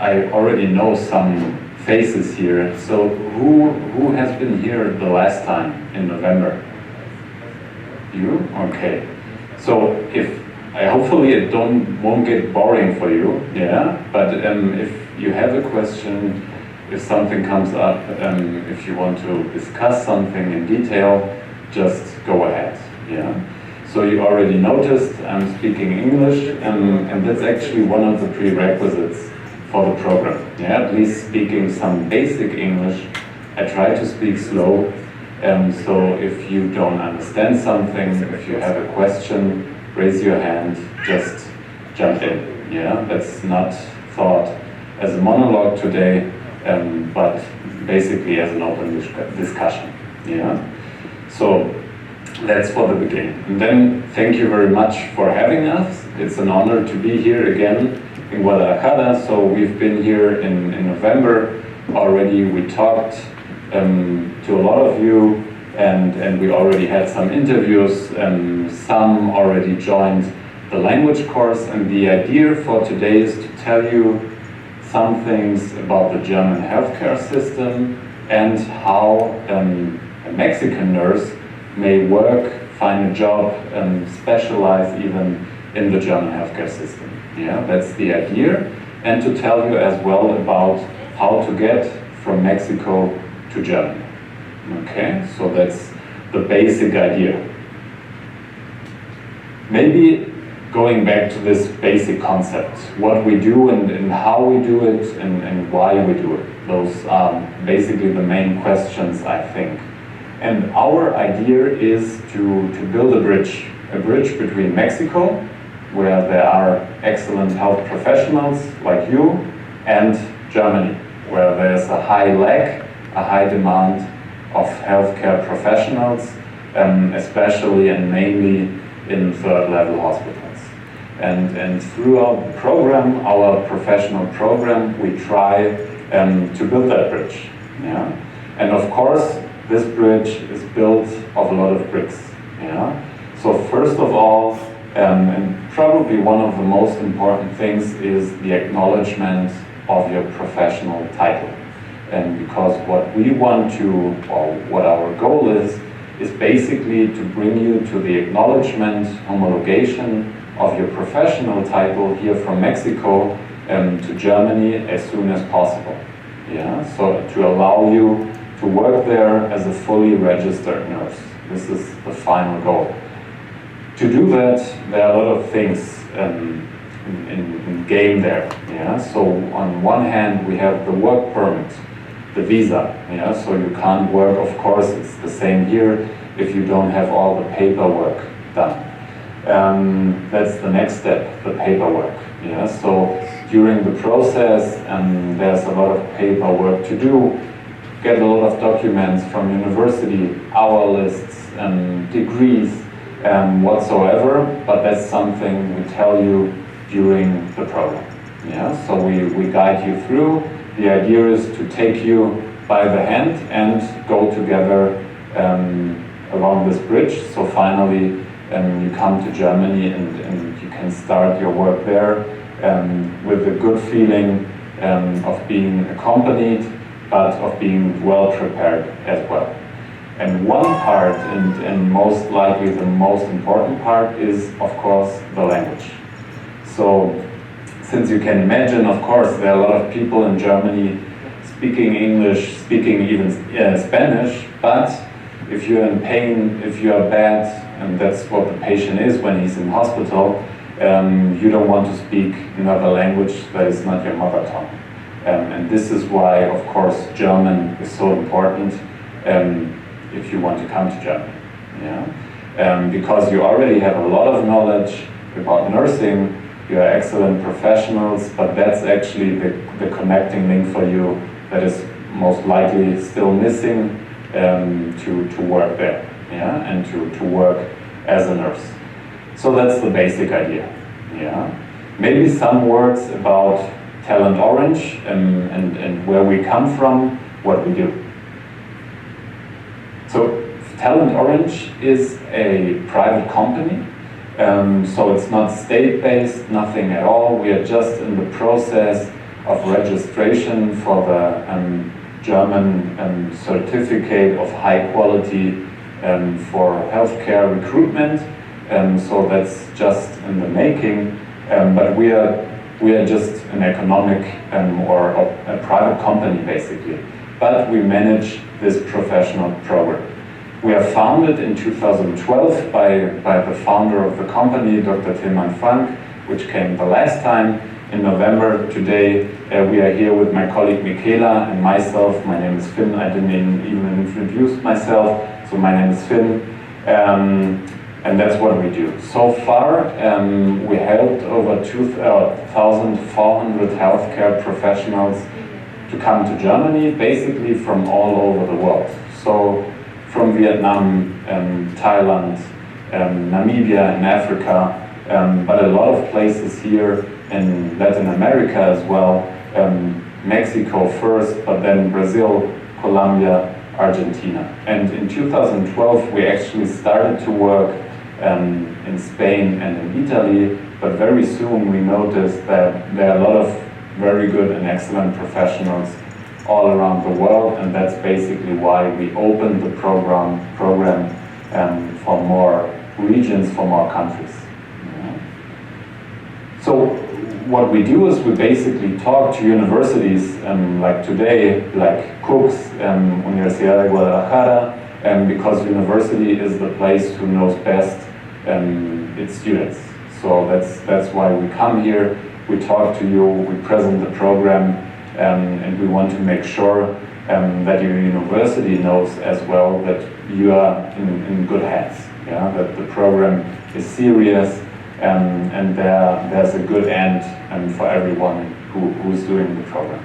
I already know some faces here. So who has been here the last time in November? You? Okay. So hopefully it won't get boring for you, yeah. But if you have a question, if something comes up, if you want to discuss something in detail, just go ahead, yeah. So you already noticed I'm speaking English, and that's actually one of the prerequisites for the program. Yeah, at least speaking some basic English. I try to speak slow, so if you don't understand something, if you have a question, raise your hand, just jump in. Yeah, that's not thought as a monologue today, but basically as an open discussion. Yeah, so that's for the beginning. And then thank you very much for having us. It's an honor to be here again in Guadalajara. So we've been here in November already. We talked to a lot of you, and we already had some interviews. Some already joined the language course, and the idea for today is to tell you some things about the German healthcare system and how a Mexican nurse may work, find a job, specialize even in the German healthcare system. Yeah, that's the idea. And to tell you as well about how to get from Mexico to Germany. Okay, so that's the basic idea. Maybe going back to this basic concept, what we do and how we do it and why we do it. Those are basically the main questions, I think. And our idea is to build a bridge between Mexico, where there are excellent health professionals like you, and Germany, where there's a high lack, a high demand of healthcare professionals, especially and mainly in third-level hospitals. And throughout the program, our professional program, we try to build that bridge. Yeah? And of course, this bridge is built of a lot of bricks. Yeah? So first of all, and probably one of the most important things is the acknowledgement of your professional title. And because what we want to, or what our goal is basically to bring you to the acknowledgement, homologation of your professional title here from Mexico to Germany as soon as possible. Yeah? So to allow you to work there as a fully registered nurse. This is the final goal. To do that, there are a lot of things in game there. Yeah? So on one hand, we have the work permit, the visa. Yeah? So you can't work, of course, it's the same here, if you don't have all the paperwork done. That's the next step, the paperwork. Yeah? So during the process, there's a lot of paperwork to do. Get a lot of documents from university, hour lists, degrees, whatsoever, but that's something we tell you during the program. Yeah? So we guide you through. The idea is to take you by the hand and go together along this bridge. So finally you come to Germany and you can start your work there with a good feeling of being accompanied, but of being well prepared as well. And one part, and most likely the most important part, is of course the language. So since you can imagine, of course, there are a lot of people in Germany speaking English, speaking even Spanish, but if you're in pain, if you are bad, and that's what the patient is when he's in hospital, you don't want to speak another language that is not your mother tongue. And this is why, of course, German is so important if you want to come to Germany. Yeah? Because you already have a lot of knowledge about nursing, you are excellent professionals, but that's actually the connecting link for you that is most likely still missing to work there, yeah? And to work as a nurse. So that's the basic idea. Yeah? Maybe some words about Talent Orange and where we come from, what we do. So Talent Orange is a private company, so it's not state-based, nothing at all. We are just in the process of registration for the German certificate of high quality for healthcare recruitment. So that's just in the making, but we are just an economic or a private company basically, but we manage this professional program. We are founded in 2012 by the founder of the company, Dr. Tilman Frank, which came the last time in November. Today we are here with my colleague Michaela and myself. My name is Finn. I didn't even introduce myself, so my name is Finn. And that's what we do. So far, we helped over 2,400 healthcare professionals to come to Germany, basically from all over the world. So from Vietnam, Thailand, Namibia in Africa, but a lot of places here in Latin America as well, Mexico first, but then Brazil, Colombia, Argentina. And in 2012 we actually started to work in Spain and in Italy, but very soon we noticed that there are a lot of very good and excellent professionals all around the world, and that's basically why we opened the program for more regions, for more countries. So what we do is we basically talk to universities like today, like CUCS, Universidad de Guadalajara, because university is the place who knows best its students. So that's why we come here, we talk to you, we present the program, and we want to make sure that your university knows as well that you are in good hands, yeah? That the program is serious, and there's a good end for everyone who's doing the program.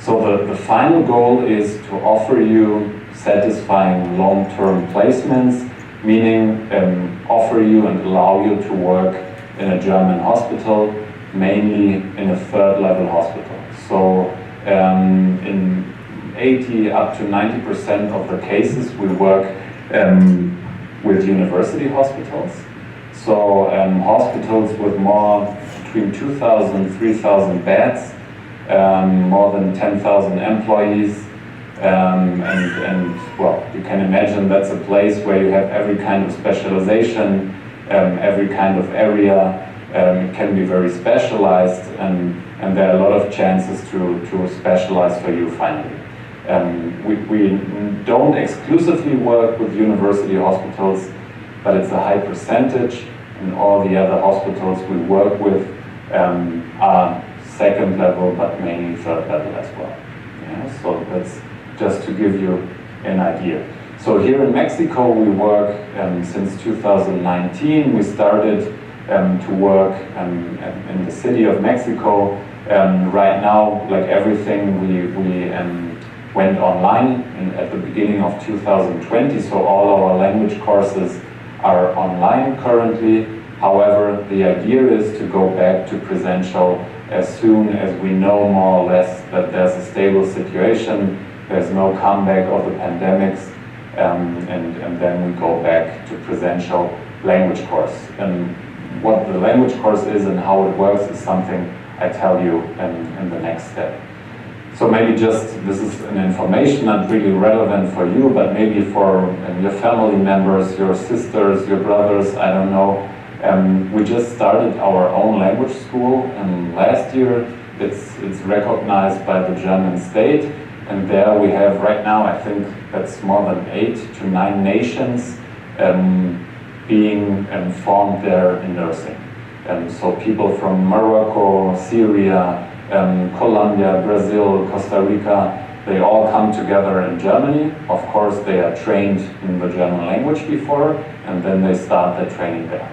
So the final goal is to offer you satisfying long-term placements, meaning offer you and allow you to work in a German hospital, mainly in a third-level hospital. So in 80 up to 90% of the cases we work with university hospitals. So hospitals with between 2,000 3,000 beds, more than 10,000 employees, and well, you can imagine that's a place where you have every kind of specialization, every kind of area. It can be very specialized, and there are a lot of chances to specialize for you finally. We don't exclusively work with university hospitals, but it's a high percentage, and all the other hospitals we work with are second level, but mainly third level as well. Yeah, so that's just to give you an idea. So here in Mexico we work since 2019. We started to work in the city of Mexico. Right now, like everything, we went online at the beginning of 2020, so all our language courses are online currently. However, the idea is to go back to presential as soon as we know more or less that there's a stable situation, there's no comeback of the pandemics, and then we go back to presential language course. And what the language course is and how it works is something I tell you in the next step. So maybe just, this is an information not really relevant for you, but maybe for your family members, your sisters, your brothers, I don't know. We just started our own language school last year. It's recognized by the German state, and there we have right now, I think that's more than 8 to 9 nations being formed there in nursing. So people from Morocco, Syria, Colombia, Brazil, Costa Rica, they all come together in Germany. Of course, they are trained in the German language before, and then they start their training there.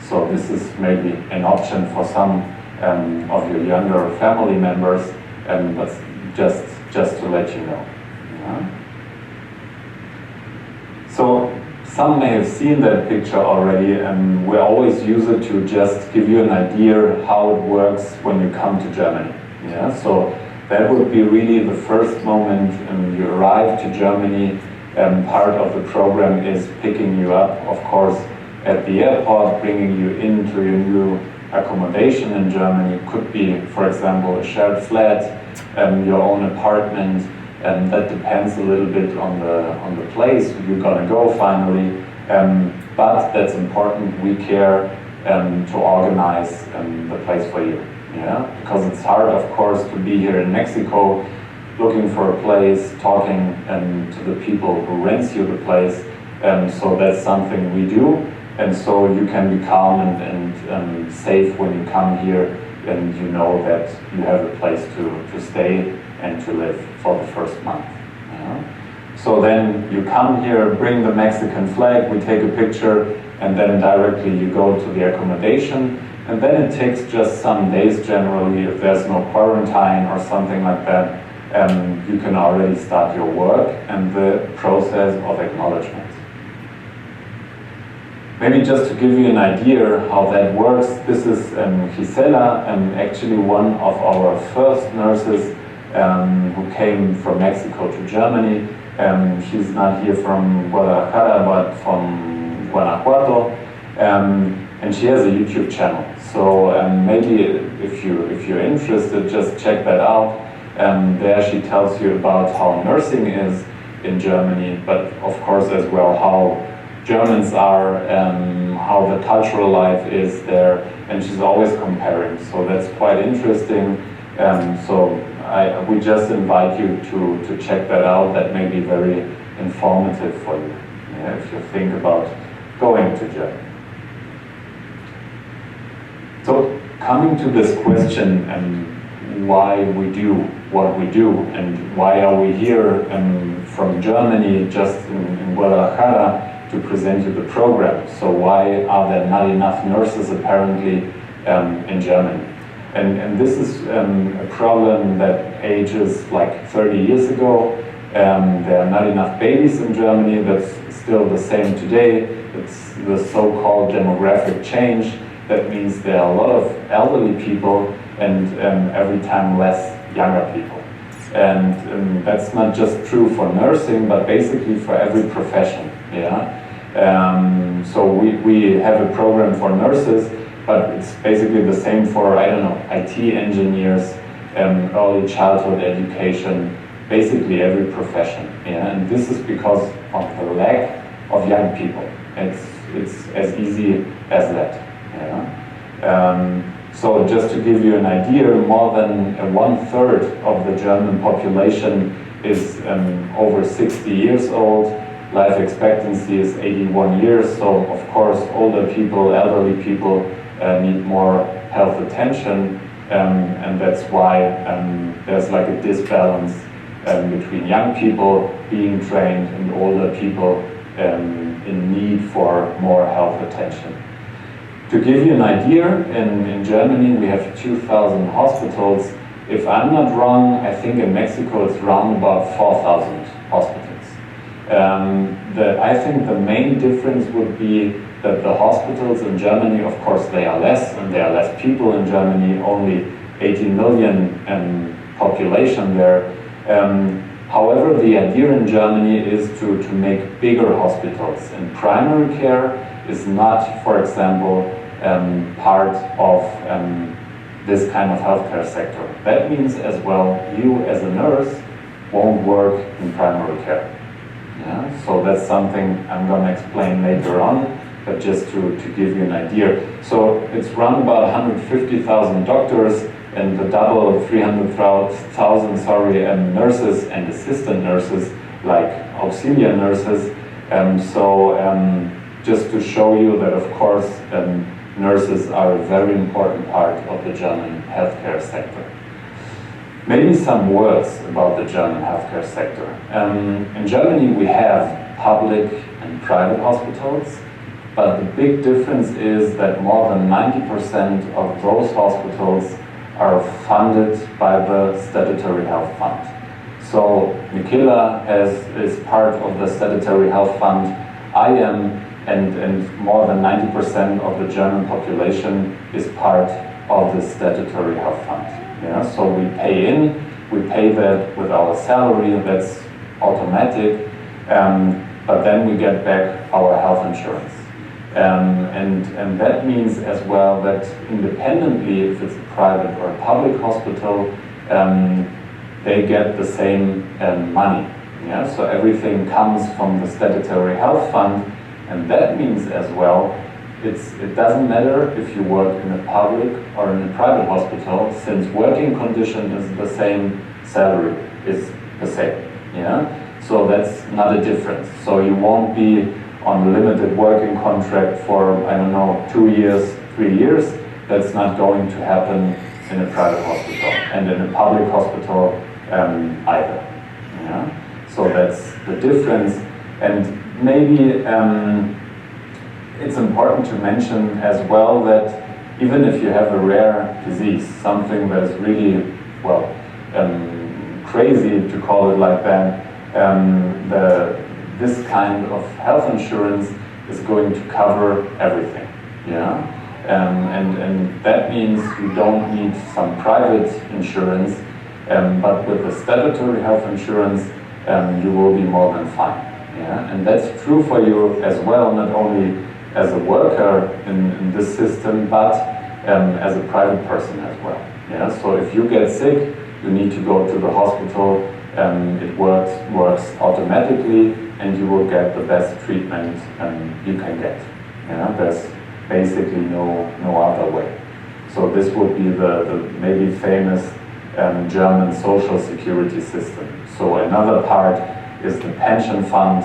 So this is maybe an option for some of your younger family members, but just to let you know. Yeah. So some may have seen that picture already, and we always use it to just give you an idea how it works when you come to Germany. Yeah, so that would be really the first moment you arrive to Germany. Part of the program is picking you up, of course, at the airport, bringing you into your new accommodation in Germany. It could be, for example, a shared flat, your own apartment, and that depends a little bit on the place you're gonna go finally. But that's important. We care to organize the place for you. Yeah, because it's hard, of course, to be here in Mexico, looking for a place, talking to the people who rents you the place. So that's something we do, and so you can be calm and safe when you come here, and you know that you have a place to stay and to live for the first month. Yeah? So then you come here, bring the Mexican flag, we take a picture, and then directly you go to the accommodation. And then it takes just some days generally, if there's no quarantine or something like that, you can already start your work and the process of acknowledgement. Maybe just to give you an idea how that works, this is Gisela, actually one of our first nurses who came from Mexico to Germany. She's not here from Guadalajara, but from Guanajuato. And she has a YouTube channel. So maybe if you're interested, just check that out. There she tells you about how nursing is in Germany, but of course as well how Germans are, how the cultural life is there, and she's always comparing. So that's quite interesting. So we just invite you to check that out. That may be very informative for you, yeah, if you think about going to Germany. So coming to this question, why we do what we do, and why are we here from Germany, just in Guadalajara, to present you the program. So why are there not enough nurses apparently in Germany? And this is a problem that ages like 30 years ago. There are not enough babies in Germany. That's still the same today. It's the so-called demographic change. That means there are a lot of elderly people and every time less younger people. And that's not just true for nursing, but basically for every profession. Yeah. So we have a program for nurses, but it's basically the same for, I don't know, IT engineers, early childhood education, basically every profession. Yeah. And this is because of the lack of young people. It's as easy as that. Yeah. So just to give you an idea, more than 1/3 of the German population is over 60 years old. Life expectancy is 81 years, so of course older people, elderly people need more health attention, and that's why there's like a disbalance between young people being trained and older people in need for more health attention. To give you an idea, in Germany we have 2,000 hospitals. If I'm not wrong, I think in Mexico it's around about 4,000 hospitals. I think the main difference would be that the hospitals in Germany, of course they are less, and there are less people in Germany, only 18 million population there. However, the idea in Germany is to make bigger hospitals, and primary care is not, for example, part of this kind of healthcare sector. That means as well, you as a nurse won't work in primary care. Yeah? So that's something I'm going to explain later on, but just to give you an idea. So it's around about 150,000 doctors and the double 300,000 nurses and assistant nurses, like auxiliary nurses. Just to show you that, of course, nurses are a very important part of the German healthcare sector. Maybe some words about the German healthcare sector. In Germany we have public and private hospitals, but the big difference is that more than 90% of those hospitals are funded by the statutory health fund. So Michaela is part of the statutory health fund. I am, and more than 90% of the German population is part of the statutory health fund. Yeah? So we pay that with our salary, that's automatic, but then we get back our health insurance. And that means as well that independently, if it's a private or a public hospital, they get the same money. Yeah? So everything comes from the statutory health fund, and that means as well, it doesn't matter if you work in a public or in a private hospital, since working condition is the same, salary is the same. Yeah? So that's not a difference. So you won't be on a limited working contract for, I don't know, 2 years, 3 years. That's not going to happen in a private hospital, and in a public hospital either. Yeah? So that's the difference. And maybe it's important to mention as well that even if you have a rare disease, something that is really, well, crazy to call it like that, this kind of health insurance is going to cover everything. Yeah? And that means you don't need some private insurance, but with the statutory health insurance, you will be more than fine. Yeah? And that's true for you as well, not only as a worker in this system, but as a private person as well. Yeah? So if you get sick, you need to go to the hospital, it works automatically, and you will get the best treatment you can get. Yeah? There's basically no other way. So this would be the maybe famous German social security system. So another part is the pension fund,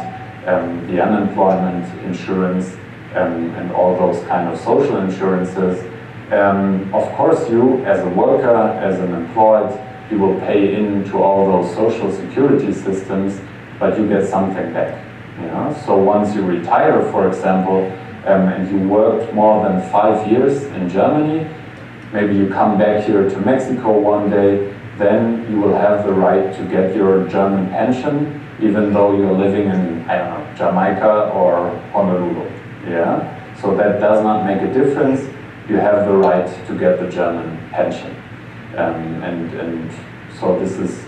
the unemployment insurance, and all those kind of social insurances. Of course, you as a worker, as an employed, you will pay into all those social security systems, but you get something back. You know? So once you retire, for example, and you worked more than 5 years in Germany, maybe you come back here to Mexico one day, then you will have the right to get your German pension, even though you're living in, I don't know, Jamaica or Honolulu. Yeah? So that does not make a difference. You have the right to get the German pension. And so this is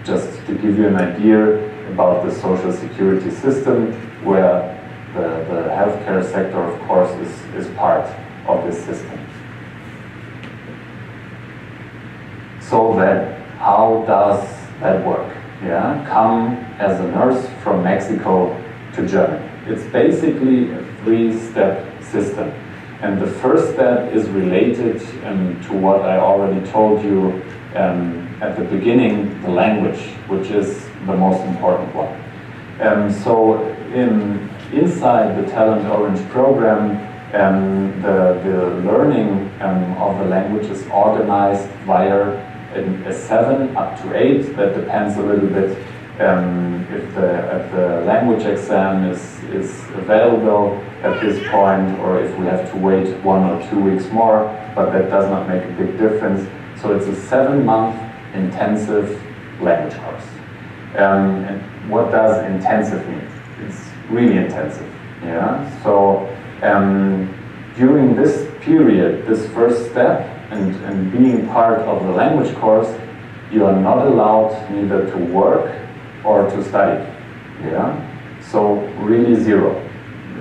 just to give you an idea about the social security system, where the healthcare sector, of course, is part of this system. So then, how does that work? Yeah? Come as a nurse from Mexico to Germany. It's basically a 3-step system. And the first step is related to what I already told you at the beginning, the language, which is the most important one. So inside the Talent Orange program, the learning of the language is organized via a 7 up to 8. That depends a little bit if the language exam is available at this point, or if we have to wait 1 or 2 weeks more, but that does not make a big difference. So it's a 7-month intensive language course. And what does intensive mean? It's really intensive. Yeah. So during this period, this first step, and being part of the language course, you are not allowed neither to work or to study. Yeah. So really 0.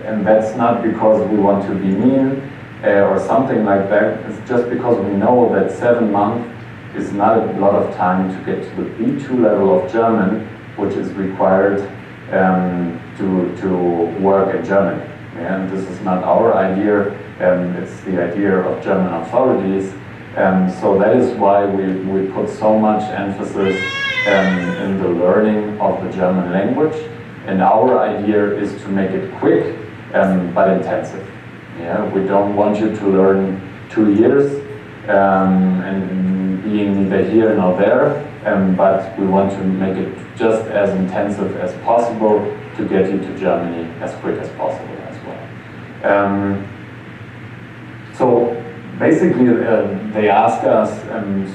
And that's not because we want to be mean or something like that. It's just because we know that 7 months is not a lot of time to get to the B2 level of German, which is required to work in Germany. Yeah, and this is not our idea, it's the idea of German authorities. So that is why we put so much emphasis in the learning of the German language. And our idea is to make it quick but intensive. Yeah, we don't want you to learn 2 years and being neither here nor there, but we want to make it just as intensive as possible to get you to Germany as quick as possible as well. So basically they ask us,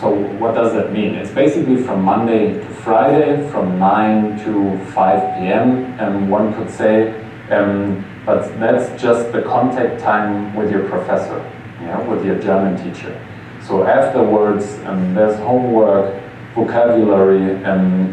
so what does that mean? It's basically from Monday to Friday, from 9 to 5 p.m., one could say, but that's just the contact time with your professor, yeah, with your German teacher. So afterwards, there's homework, vocabulary,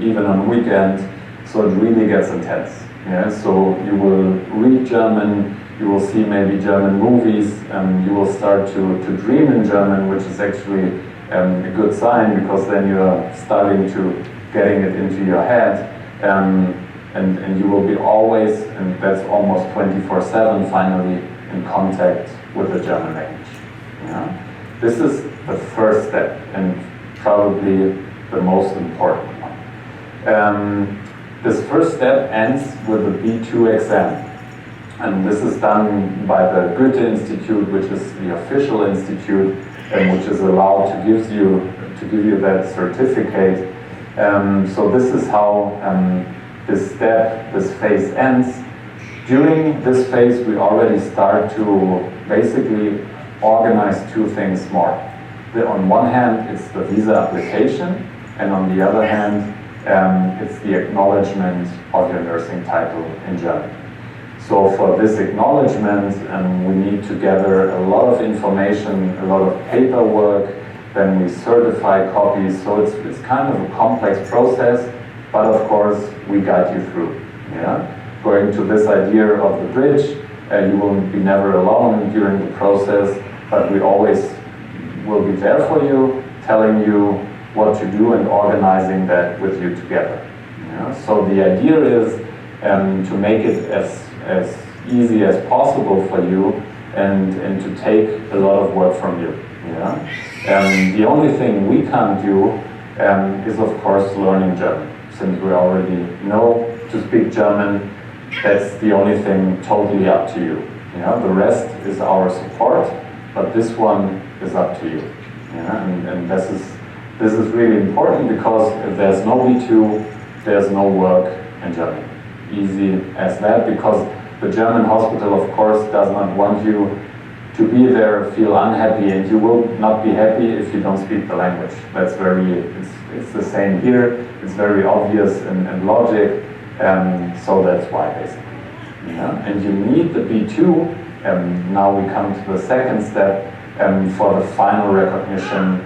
even on weekends, so it really gets intense. Yeah? So you will read German, you will see maybe German movies, you will start to dream in German, which is actually a good sign, because then you're starting to getting it into your head, and you will be always, and that's almost 24/7 finally, in contact with the German language. Yeah? This is the first step, and probably the most important one. This first step ends with the B2 exam. And this is done by the Goethe Institute, which is the official institute, and which is allowed to give you that certificate. So this is how this phase ends. During this phase, we already start to basically organize two things more. On one hand, it's the visa application, and on the other hand, it's the acknowledgement of your nursing title in Germany. So for this acknowledgement, we need to gather a lot of information, a lot of paperwork, then we certify copies, so it's kind of a complex process, but of course we guide you through. Yeah? Going to this idea of the bridge, you will be never alone during the process, but we always will be there for you, telling you what to do and organizing that with you together. Yeah? So the idea is to make it as easy as possible for you, and to take a lot of work from you. Yeah? The only thing we can't do is of course learning German. Since we already know to speak German, that's the only thing totally up to you. Yeah? The rest is our support, but this one is up to you. Yeah? And this is really important, because if there's no B2, there's no work in Germany. Easy as that, because the German hospital, of course, does not want you to be there, feel unhappy, and you will not be happy if you don't speak the language. That's it's the same here. It's very obvious and logic, so that's why, basically. Yeah? And you need the B2, now we come to the second step, for the final recognition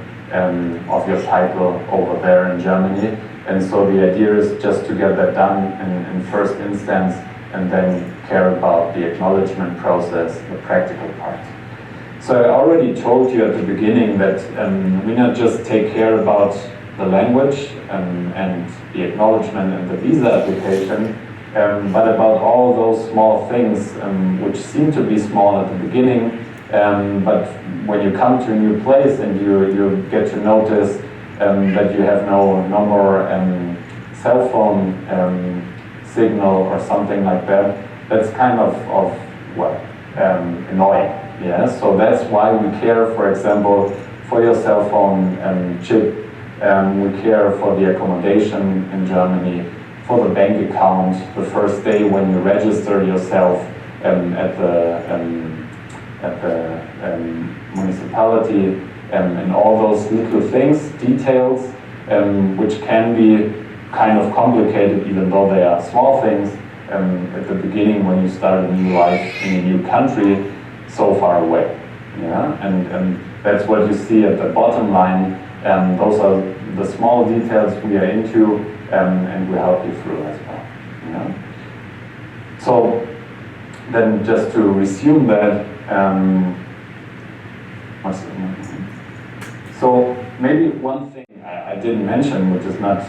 of your title over there in Germany. And so the idea is just to get that done in first instance, and then care about the acknowledgement process, the practical part. So I already told you at the beginning that we not just take care about the language and the acknowledgement and the visa application, but about all those small things which seem to be small at the beginning, but when you come to a new place and you get to notice that you have no more cell phone signal or something like that, that's kind of annoying. Yeah? So that's why we care, for example, for your cell phone chip, we care for the accommodation in Germany, for the bank account, the first day when you register yourself at the municipality, and all those little things, details, which can be kind of complicated, even though they are small things at the beginning when you start a new life in a new country so far away. Yeah? And that's what you see at the bottom line. Those are the small details we are into, and we help you through as well. Yeah? So then, just to resume that, so maybe one thing I didn't mention, which is not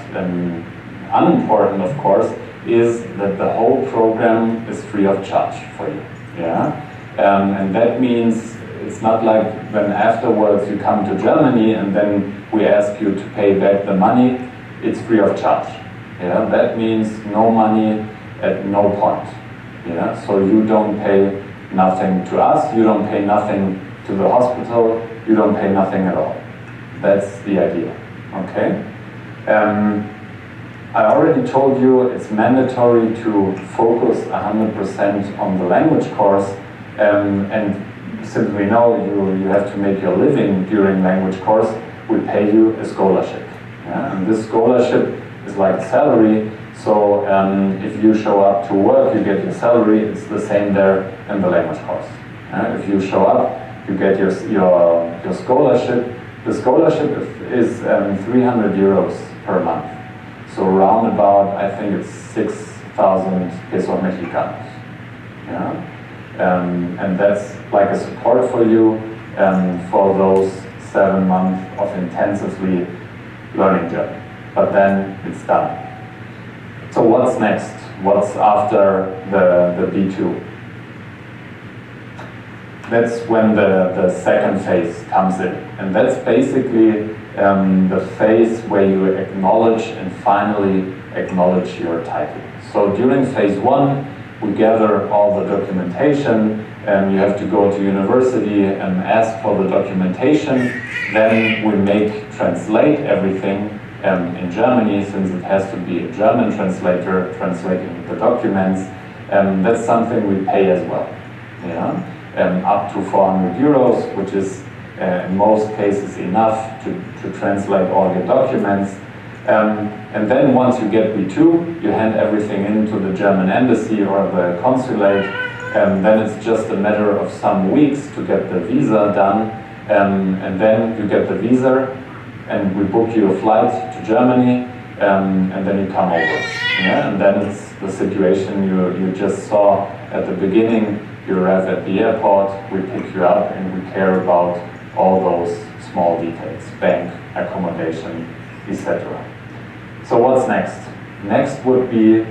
unimportant, of course, is that the whole program is free of charge for you. Yeah, and that means it's not like when afterwards you come to Germany and then we ask you to pay back the money. It's free of charge. Yeah, that means no money at no point. Yeah, so you don't pay nothing to us. You don't pay nothing to the hospital. You don't pay nothing at all. That's the idea. Okay. I already told you it's mandatory to focus 100% on the language course, and since we know you have to make your living during language course, we pay you a scholarship. Yeah? And this scholarship is like a salary, so if you show up to work, you get your salary. It's the same there in the language course. If you show up, you get your scholarship. The scholarship is 300 euros per month. So around about, I think it's 6,000 pesos mexicanos. Yeah? And that's like a support for you for those 7 months of intensively learning German. But then it's done. So what's next? What's after the B2? That's when the second phase comes in. And that's basically the phase where you acknowledge and finally acknowledge your title. So during phase 1, we gather all the documentation, and you have to go to university and ask for the documentation. Then we translate everything in Germany, since it has to be a German translator translating the documents. That's something we pay as well. Yeah? Up to 400 euros, which is in most cases enough to translate all your documents. And then once you get B2, you hand everything into the German embassy or the consulate, and then it's just a matter of some weeks to get the visa done, and then you get the visa, and we book you a flight to Germany, and then you come over. Yeah? And then it's the situation you just saw at the beginning. You arrive at the airport, we pick you up, and we care about all those small details, bank, accommodation, etc. So what's next? Next would be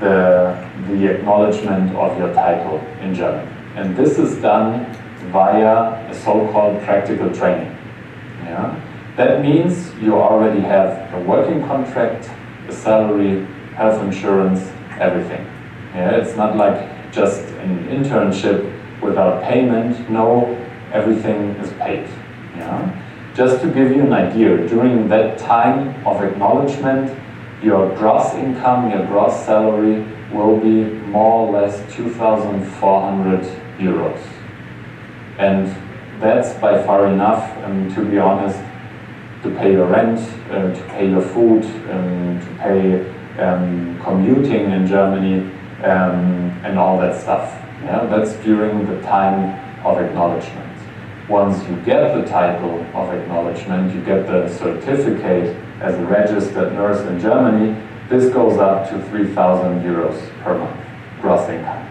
the acknowledgement of your title in German. And this is done via a so-called practical training. Yeah? That means you already have a working contract, a salary, health insurance, everything. Yeah? It's not like just an internship without payment. No, everything is paid. Yeah? Just to give you an idea, during that time of acknowledgement, your gross income, your gross salary will be more or less 2,400 euros. And that's by far enough, to be honest, to pay your rent, to pay your food, to pay commuting in Germany, and all that stuff. Yeah? That's during the time of acknowledgement. Once you get the title of acknowledgement, you get the certificate as a registered nurse in Germany, this goes up to 3,000 euros per month, gross income.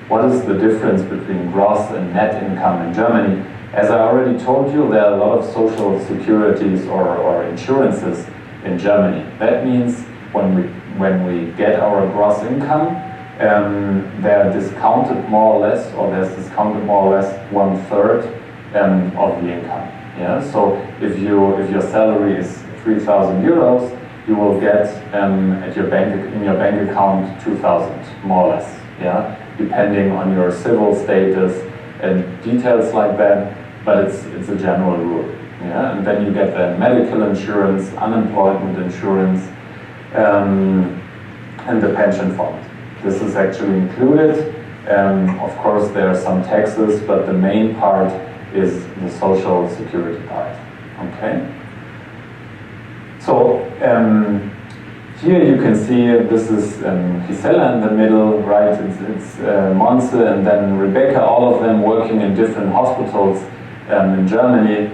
What is the difference between gross and net income in Germany? As I already told you, there are a lot of social securities or insurances in Germany. That means when we get our gross income, they're discounted more or less, or there's discounted more or less 1/3 of the income. Yeah? So if your salary is 3,000 euros, you will get in your bank account 2,000, more or less. Yeah? Depending on your civil status and details like that, but it's a general rule. Yeah? And then you get the medical insurance, unemployment insurance, and the pension fund. This is actually included. Of course, there are some taxes, but the main part is the social security part. Okay? So here you can see this is Gisela in the middle, right? It's Monse and then Rebecca, all of them working in different hospitals in Germany.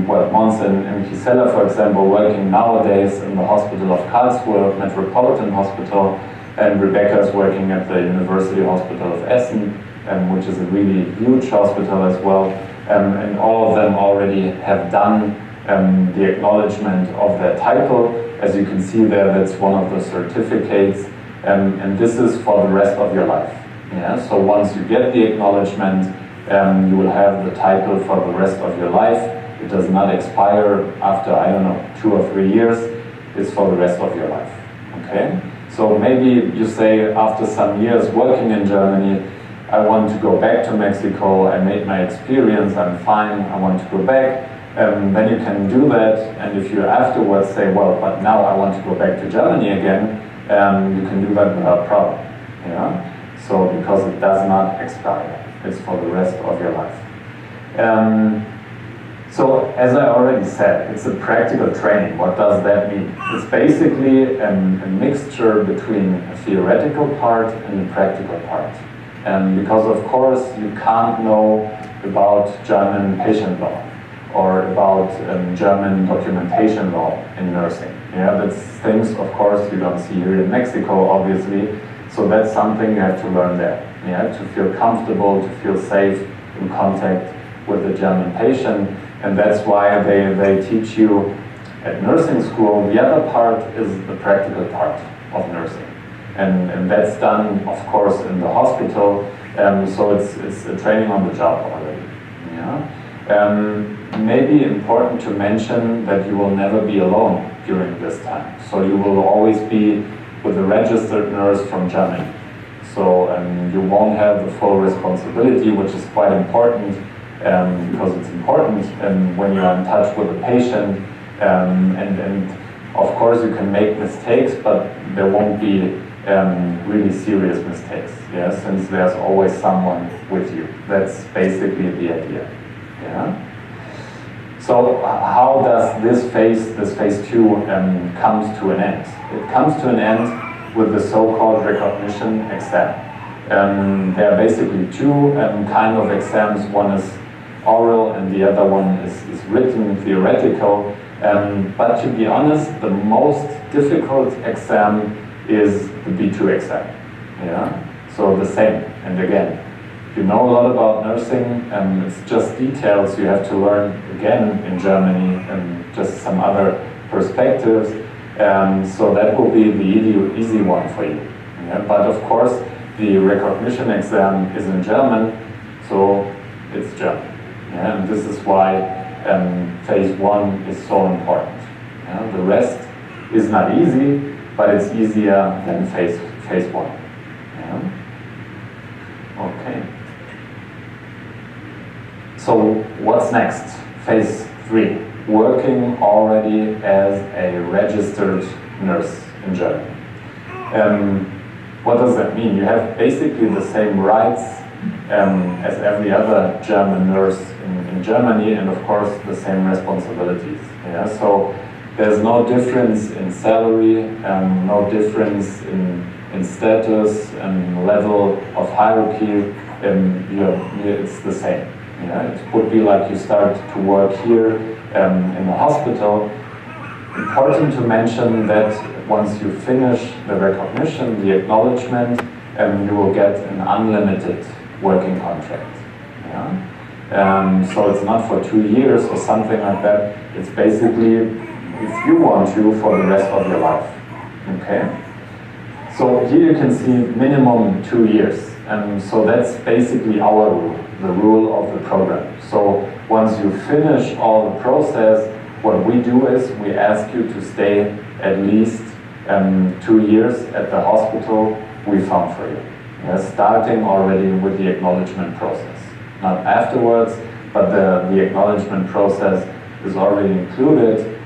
Well, Monse and Gisela, for example, working nowadays in the hospital of Karlsruhe, Metropolitan Hospital, and Rebecca is working at the University Hospital of Essen, which is a really huge hospital as well. And all of them already have done the acknowledgement of their title. As you can see there, that's one of the certificates, and this is for the rest of your life. Yeah? So once you get the acknowledgement, you will have the title for the rest of your life. It does not expire after, 2 or 3 years. It's for the rest of your life. Okay? So maybe you say, after some years working in Germany, I want to go back to Mexico, I made my experience, I'm fine, I want to go back. Then you can do that, and if you afterwards say, well, but now I want to go back to Germany again, you can do that without problem. Yeah? So, because it does not expire, it's for the rest of your life. So, as I already said, it's a practical training. What does that mean? It's basically a mixture between a theoretical part and a practical part. Because of course you can't know about German patient law or about German documentation law in nursing. Yeah, that's things of course you don't see here in Mexico, obviously. So that's something you have to learn there. Yeah, to feel comfortable, to feel safe in contact with the German patient, and that's why they teach you at nursing school. The other part is the practical part of nursing, and that's done, of course, in the hospital. So it's a training on the job already. Yeah. Maybe important to mention that you will never be alone during this time. So you will always be with a registered nurse from Germany. So you won't have the full responsibility, which is quite important, because it's important when you're in touch with the patient. And of course you can make mistakes, but there won't be really serious mistakes, yeah, since there's always someone with you. That's basically the idea. Yeah. So how does this phase 2 comes to an end? It comes to an end with the so-called recognition exam. There are basically two kind of exams. One is oral and the other one is written, theoretical. But to be honest, the most difficult exam is the B2 exam. Yeah? So the same, and again, you know a lot about nursing, and it's just details you have to learn again in Germany and just some other perspectives. So that will be the easy one for you. Yeah? But of course, the recognition exam is in German, so it's German. Yeah? And this is why phase 1 is so important. Yeah? The rest is not easy, but it's easier than phase 1. Yeah? Okay. So what's next? Phase 3, working already as a registered nurse in Germany. What does that mean? You have basically the same rights as every other German nurse in Germany, and of course the same responsibilities. Yeah? So there's no difference in salary, no difference in status and level of hierarchy. It's the same. Yeah? It would be like you start to work here in the hospital. Important to mention that once you finish the recognition, the acknowledgement, you will get an unlimited working contract. Yeah? So it's not for 2 years or something like that. It's basically, if you want to, for the rest of your life. Okay? So here you can see minimum 2 years. So that's basically our rule, the rule of the program. So once you finish all the process, what we do is we ask you to stay at least 2 years at the hospital we found for you. Yeah, starting already with the acknowledgement process. Not afterwards, but the acknowledgement process is already included.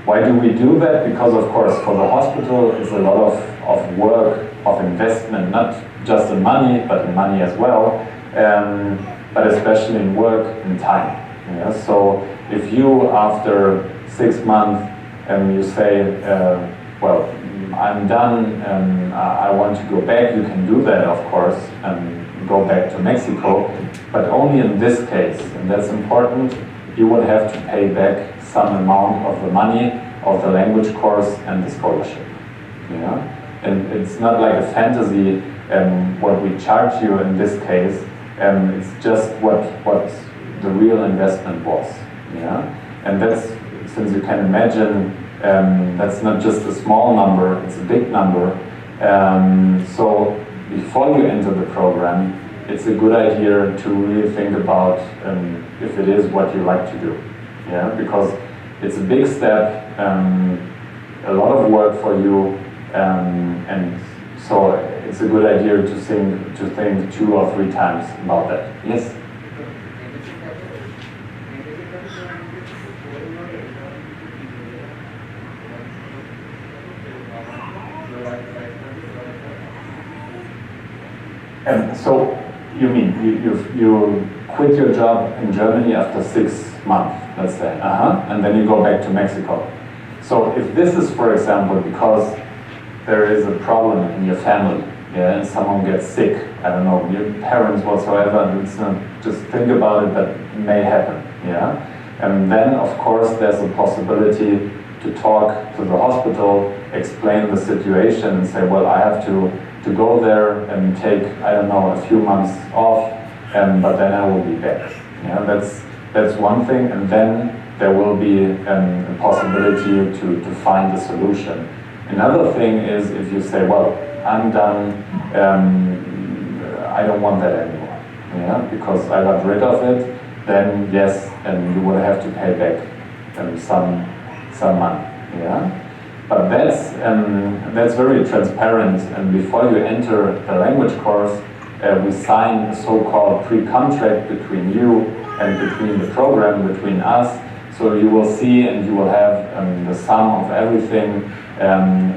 Why do we do that? Because of course for the hospital it's a lot of work, of investment, not just in money, but in money as well, but especially in work and time. Yeah? So if you after 6 months you say, well, I'm done, I want to go back, you can do that of course, and go back to Mexico, but only in this case, and that's important, you would have to pay back some amount of the money of the language course and the scholarship. Yeah? And it's not like a fantasy what we charge you in this case, it's just what the real investment was. Yeah? And that's, since you can imagine, that's not just a small number, it's a big number. So before you enter the program, it's a good idea to really think about if it is what you like to do. Yeah? Because it's a big step, a lot of work for you, and so it's a good idea to think 2 or 3 times about that. Yes? So you mean you quit your job in Germany after 6 months, let's say, and then you go back to Mexico. So if this is, for example, because there is a problem in your family, yeah, and someone gets sick, I don't know, your parents whatsoever, and it's not, just think about it, that may happen, yeah. And then, of course, there's a possibility to talk to the hospital, explain the situation, and say, well, I have to to go there and take, I don't know, a few months off, but then I will be back. Yeah, that's one thing, and then there will be a possibility to find a solution. Another thing is if you say, well, I'm done, I don't want that anymore, yeah, because I got rid of it, then yes, you will have to pay back some money, yeah. But that's very transparent, and before you enter the language course, we sign a so-called pre-contract between you and between the program, between us. So you will see and you will have the sum of everything.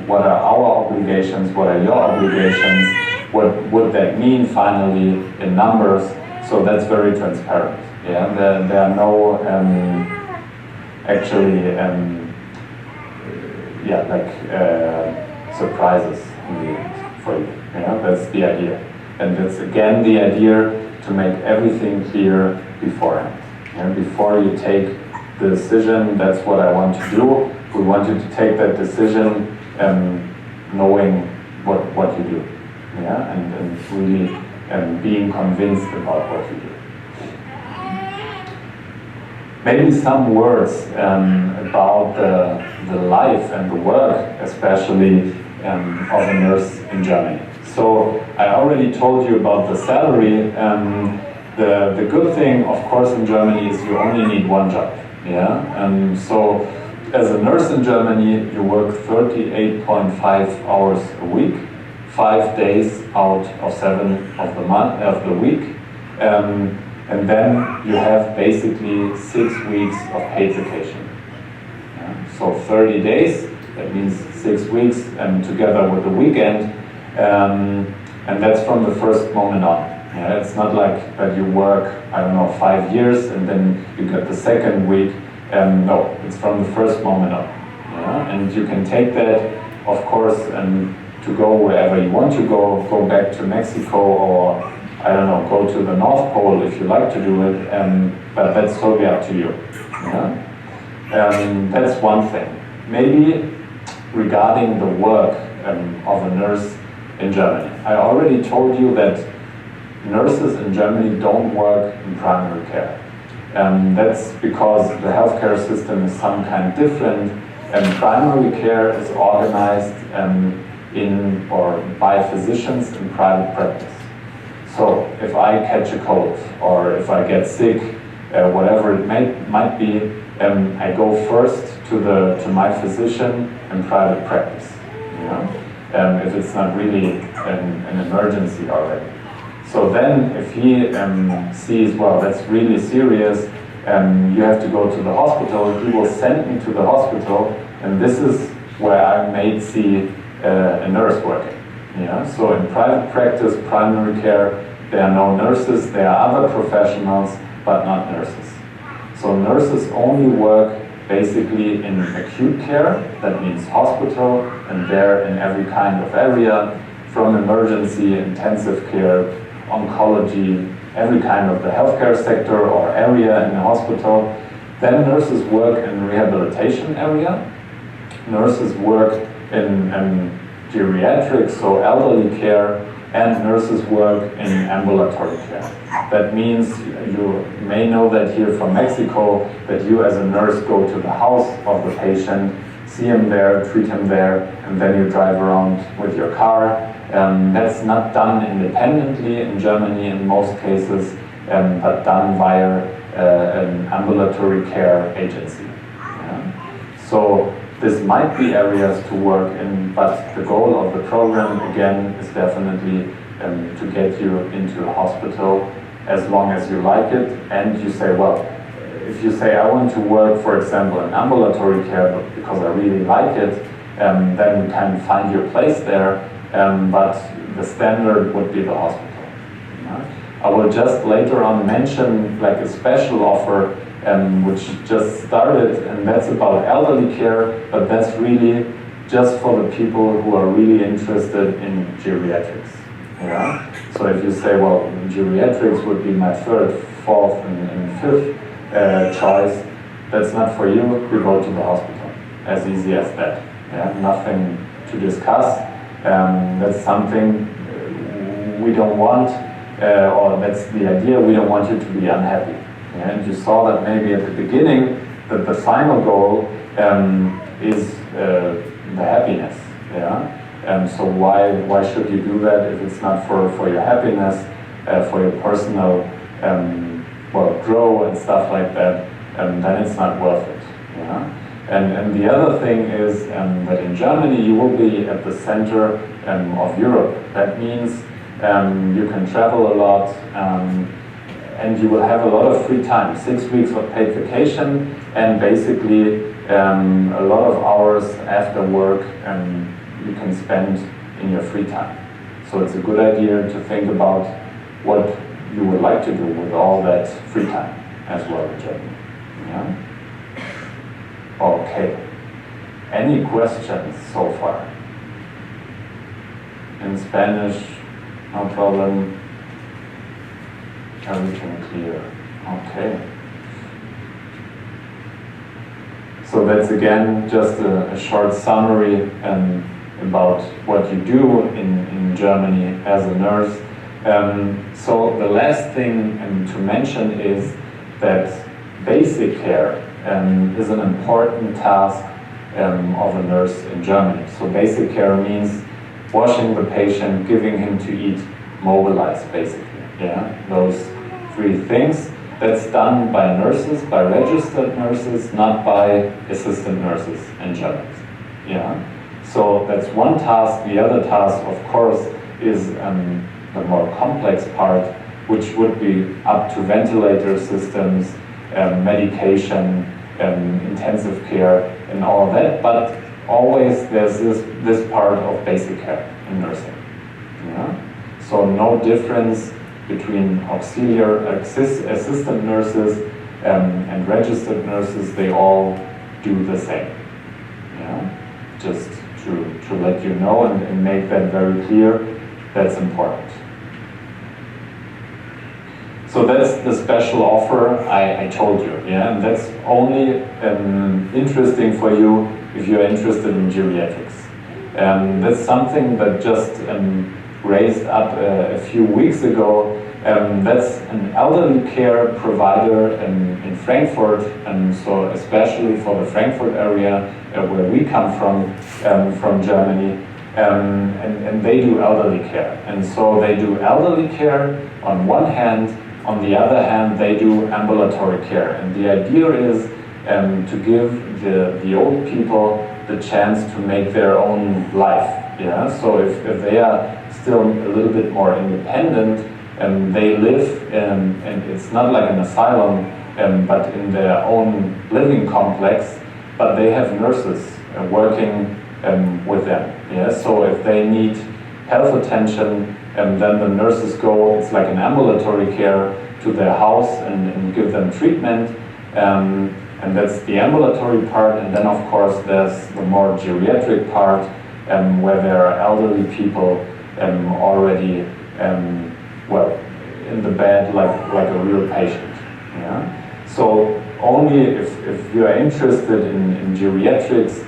What are our obligations? What are your obligations? What would that mean finally in numbers? So that's very transparent. Yeah, there are no actually surprises in the end for you. Yeah, that's the idea, and that's again the idea to make everything clear beforehand. Yeah, before you take the decision, that's what I want to do. We want you to take that decision knowing what you do, yeah, and really being convinced about what you do. Maybe some words about the life and the work, especially of a nurse in Germany. So I already told you about the salary. The good thing, of course, in Germany is you only need one job. Yeah, so as a nurse in Germany, you work 38.5 hours a week, 5 days out of 7 of the week, and then you have basically 6 weeks of paid vacation. Yeah? So 30 days, that means 6 weeks, and together with the weekend, and that's from the first moment on. Yeah, it's not like that you work, I don't know, 5 years and then you get the second week. No, it's from the first moment on. Yeah? And you can take that, of course, to go wherever you want to go back to Mexico, or I don't know, go to the North Pole if you like to do it, but that's totally up to you. Yeah? That's one thing. Maybe regarding the work of a nurse in Germany. I already told you that nurses in Germany don't work in primary care. That's because the healthcare system is some kind different, and primary care is organized in or by physicians in private practice. So if I catch a cold or if I get sick, whatever it might be, I go first to my physician in private practice. You know? If it's not really an emergency already. So then if he sees, well, that's really serious, you have to go to the hospital, he will send me to the hospital, and this is where I may see a nurse working. Yeah? So in private practice, primary care, there are no nurses, there are other professionals, but not nurses. So nurses only work basically in acute care, that means hospital, and there in every kind of area, from emergency, intensive care, oncology, every kind of the healthcare sector or area in the hospital. Then nurses work in rehabilitation area. Nurses work in geriatrics, so elderly care, and nurses work in ambulatory care. That means you may know that here from Mexico, that you as a nurse go to the house of the patient, see him there, treat him there, and then you drive around with your car. That's not done independently in Germany in most cases, but done via an ambulatory care agency. Yeah? So this might be areas to work in, but the goal of the program, again, is definitely to get you into a hospital as long as you like it, and you say, well, if you say, I want to work, for example, in ambulatory care because I really like it, then you can find your place there, but the standard would be the hospital. I will just later on mention like a special offer which just started, and that's about elderly care, but that's really just for the people who are really interested in geriatrics. Yeah? So if you say, well, geriatrics would be my third, fourth, and fifth choice, that's not for you, we go to the hospital. As easy as that. Yeah? Nothing to discuss. That's something we don't want, or that's the idea, we don't want you to be unhappy. Yeah? And you saw that maybe at the beginning, that the final goal is the happiness. Yeah? So why should you do that if it's not for your happiness, for your personal grow and stuff like that, then it's not worth it. Yeah? And the other thing is that in Germany you will be at the center of Europe. That means you can travel a lot, and you will have a lot of free time, 6 weeks of paid vacation, and basically a lot of hours after work you can spend in your free time. So it's a good idea to think about what you would like to do with all that free time as well in Germany. Yeah? Okay. Any questions so far? In Spanish, no problem. Everything clear. Okay. So that's again just a short summary about what you do in Germany as a nurse. So the last thing to mention is that basic care is an important task of a nurse in Germany. So basic care means washing the patient, giving him to eat, mobilize basically. Yeah, those 3 things. That's done by nurses, by registered nurses, not by assistant nurses in Germany. Yeah. So that's one task. The other task, of course, is the more complex part, which would be up to ventilator systems, medication, intensive care, and all of that. But always there's this part of basic care in nursing. Yeah? So no difference between auxiliary assistant nurses and registered nurses. They all do the same. Yeah? Just to let you know and make that very clear, that's important. So that's the special offer I told you, yeah, and that's only interesting for you if you're interested in geriatrics. That's something that just raised up a few weeks ago. That's an elderly care provider in Frankfurt, and so especially for the Frankfurt area where we come from Germany, and they do elderly care. And so they do elderly care on one hand. On the other hand, they do ambulatory care, and the idea is to give the old people the chance to make their own life. Yeah, so if they are still a little bit more independent, they live, and it's not like an asylum, but in their own living complex. But they have nurses working with them. Yeah, so if they need health attention, then the nurses go, it's like an ambulatory care, to their house and give them treatment. And that's the ambulatory part. And then of course there's the more geriatric part, where there are elderly people already in the bed like a real patient. Yeah? So only if you are interested in geriatrics,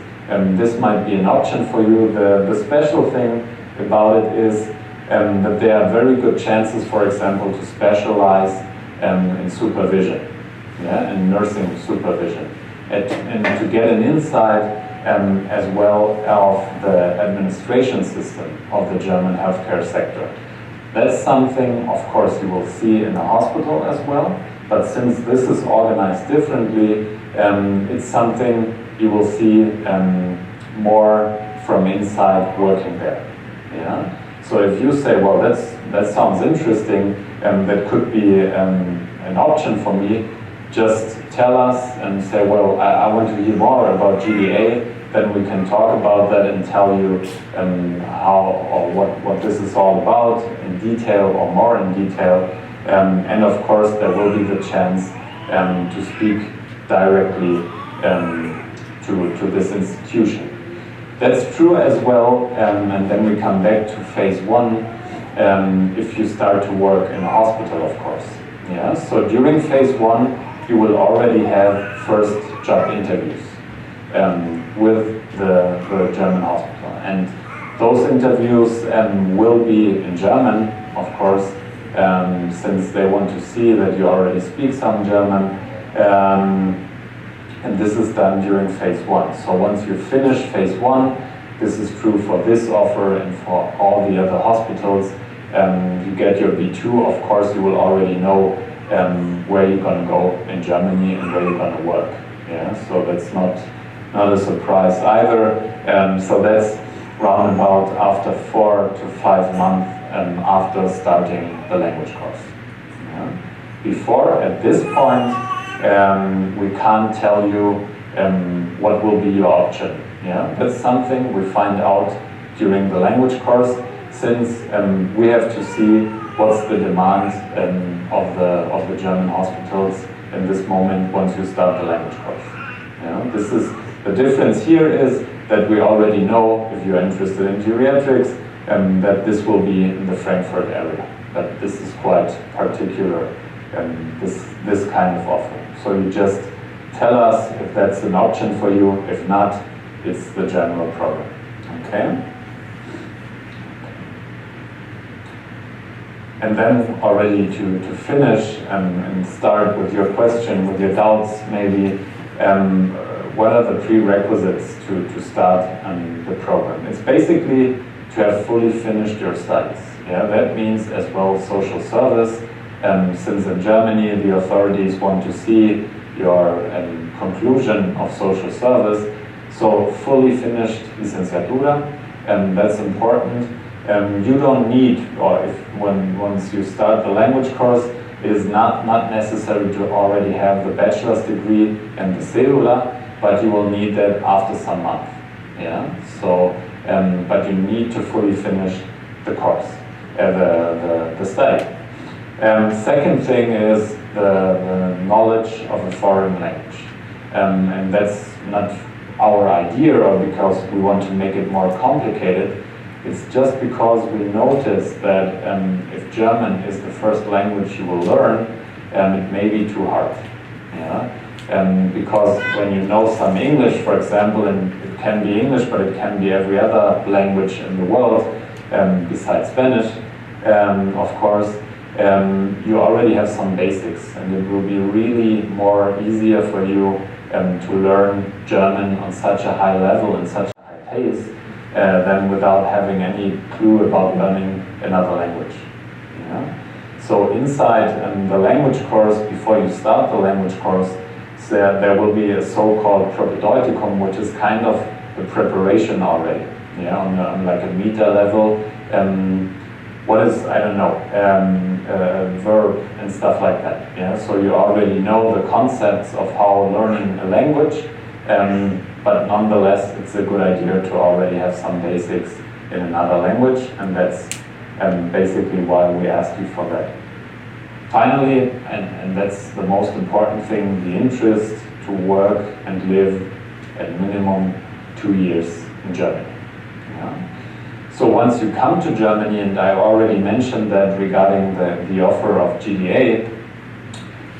this might be an option for you. The special thing about it is that there are very good chances, for example, to specialize in supervision, yeah, in nursing supervision, and to get an insight as well of the administration system of the German healthcare sector. That's something, of course, you will see in a hospital as well, but since this is organized differently, it's something you will see more from inside working there. Yeah? So if you say, well, that sounds interesting, that could be an option for me, just tell us and say, well, I want to hear more about GDA, then we can talk about that and tell you how or what this is all about in detail or more in detail. And of course, there will be the chance to speak directly to this institution. That's true as well, and then we come back to phase 1, if you start to work in a hospital, of course. Yeah? So during phase 1, you will already have first job interviews with the German hospital. And those interviews will be in German, of course, since they want to see that you already speak some German. And this is done during phase 1. So once you finish phase 1, this is true for this offer and for all the other hospitals, you get your B2. Of course, you will already know where you're going to go in Germany and where you're going to work. Yeah, so that's not a surprise either. So that's round about after 4 to 5 months after starting the language course. Yeah. Before, at this point, we can't tell you what will be your option. Yeah, that's something we find out during the language course, since we have to see what's the demand of the German hospitals in this moment once you start the language course. Yeah, this is the difference here is that we already know, if you're interested in geriatrics, that this will be in the Frankfurt area. But this is quite particular, this kind of offer. So you just tell us if that's an option for you. If not, it's the general program. Okay? And then already to finish and start with your question, with your doubts maybe, what are the prerequisites to start the program? It's basically to have fully finished your studies. Yeah, that means as well social service. Since in Germany the authorities want to see your conclusion of social service, so fully finished licenciatura, that's important. You don't need, or once you start the language course, it is not necessary to already have the bachelor's degree and the cedula, but you will need that after some months. Yeah, so but you need to fully finish the course, the study. Second thing is the knowledge of a foreign language. And that's not our idea or because we want to make it more complicated. It's just because we noticed that if German is the first language you will learn, it may be too hard. Yeah? Because when you know some English, for example, and it can be English, but it can be every other language in the world besides Spanish, of course, you already have some basics, and it will be really more easier for you to learn German on such a high level and such a high pace than without having any clue about learning another language. Yeah? So inside the language course, before you start the language course, there will be a so-called Propedeutikum, which is kind of the preparation already, yeah, on like a meta level. What is, I don't know, verb and stuff like that. Yeah, so you already know the concepts of how learning a language, but nonetheless, it's a good idea to already have some basics in another language, and that's basically why we ask you for that. Finally, and that's the most important thing, the interest to work and live at minimum 2 years in Germany. Yeah. So once you come to Germany, and I already mentioned that regarding the offer of GDA,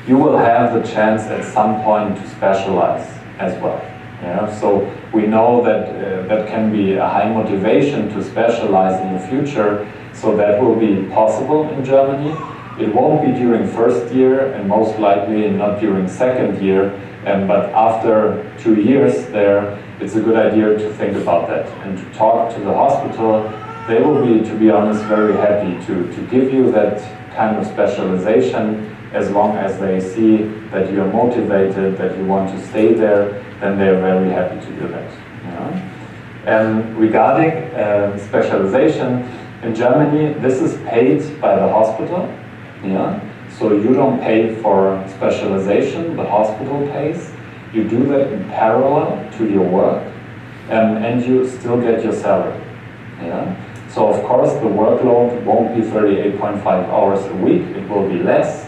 you will have the chance at some point to specialize as well. Yeah? So we know that that can be a high motivation to specialize in the future, so that will be possible in Germany. It won't be during first year, and most likely not during second year, but after 2 years there, it's a good idea to think about that and to talk to the hospital. They will be, to be honest, very happy to give you that kind of specialization, as long as they see that you're motivated, that you want to stay there, then they're very happy to do that. Yeah? And regarding specialization, in Germany, this is paid by the hospital. Yeah? So you don't pay for specialization, the hospital pays. You do that in parallel to your work, and you still get your salary. Yeah? So of course the workload won't be 38.5 hours a week, it will be less,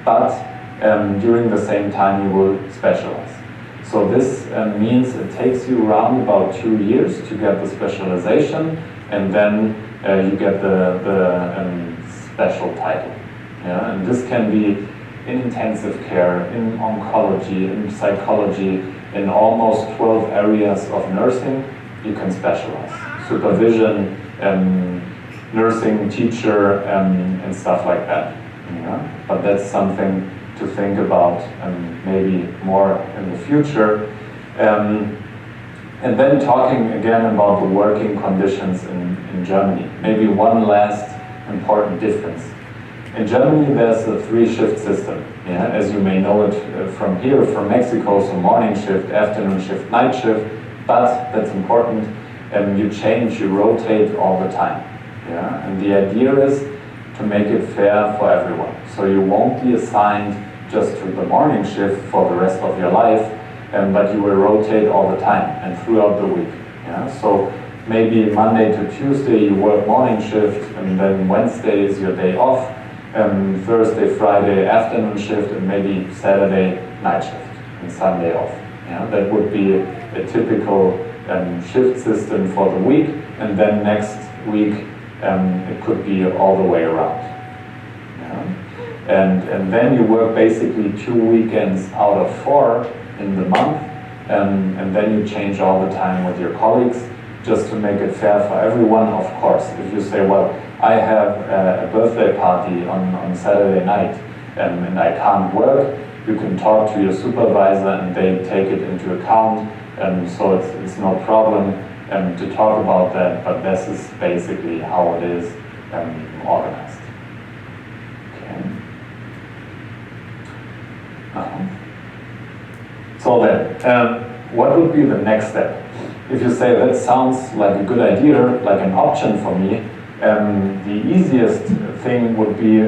but during the same time you will specialize. So this means it takes you around about 2 years to get the specialization, and then you get the special title. Yeah? And this can be in intensive care, in oncology, in psychology, in almost 12 areas of nursing, you can specialize. Supervision, nursing teacher and stuff like that. Yeah? But that's something to think about maybe more in the future. And then talking again about the working conditions in Germany. Maybe one last important difference. In Germany there's a 3-shift system. Yeah? As you may know it from here, from Mexico, so morning shift, afternoon shift, night shift. But that's important, you change, you rotate all the time. Yeah? And the idea is to make it fair for everyone. So you won't be assigned just to the morning shift for the rest of your life, but you will rotate all the time and throughout the week. Yeah? So maybe Monday to Tuesday you work morning shift, and then Wednesday is your day off, Thursday, Friday afternoon shift, and maybe Saturday night shift and Sunday off. Yeah? That would be a typical shift system for the week, and then next week it could be all the way around. Yeah? And then you work basically 2 weekends out of 4 in the month, and then you change all the time with your colleagues, just to make it fair for everyone. Of course, if you say, well, I have a birthday party on Saturday night and I can't work, you can talk to your supervisor and they take it into account, so it's no problem to talk about that, but this is basically how it is organized. Okay. So then, what would be the next step? If you say that sounds like a good idea, like an option for me, the easiest thing would be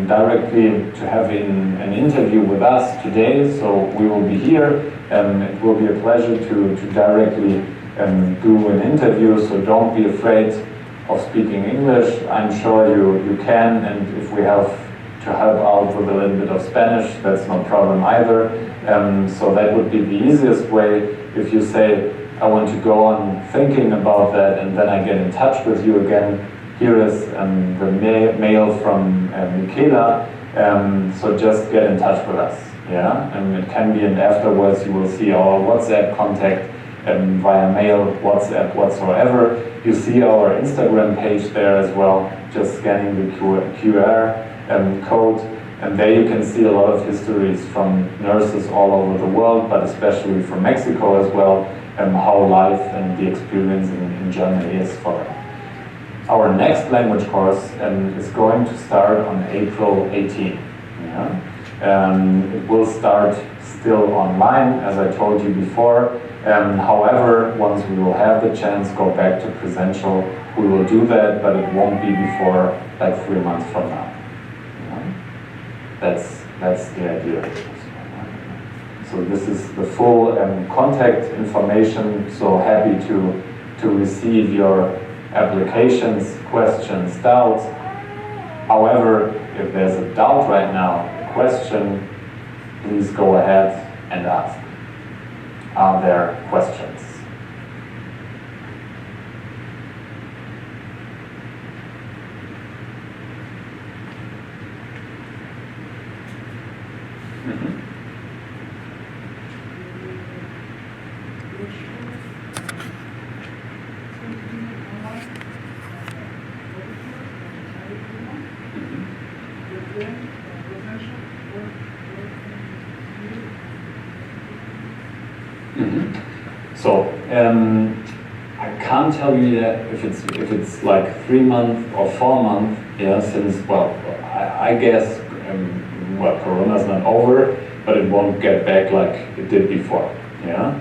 directly to have an interview with us today. So we will be here. It will be a pleasure to directly do an interview. So don't be afraid of speaking English. I'm sure you can, and if we have to help out with a little bit of Spanish, that's no problem either. So that would be the easiest way. If you say, I want to go on thinking about that, and then I get in touch with you again. Here is the mail from Michaela, so just get in touch with us. Yeah, and it can be, and afterwards you will see our WhatsApp contact via mail, WhatsApp, whatsoever. You see our Instagram page there as well, just scanning the QR code, and there you can see a lot of histories from nurses all over the world, but especially from Mexico as well, how life and the experience in Germany is for them. Our next language course is going to start on April 18. Yeah? It will start still online, as I told you before. However, once we will have the chance go back to presential, we will do that, but it won't be before like 3 months from now. Yeah? That's the idea. So this is the full contact information. So happy to receive your applications, questions, doubts. However, if there's a doubt right now, a question, please go ahead and ask. Are there questions? So I can't tell you yet if it's like 3 months or 4 months. Yeah, since I guess Corona's not over, but it won't get back like it did before. Yeah,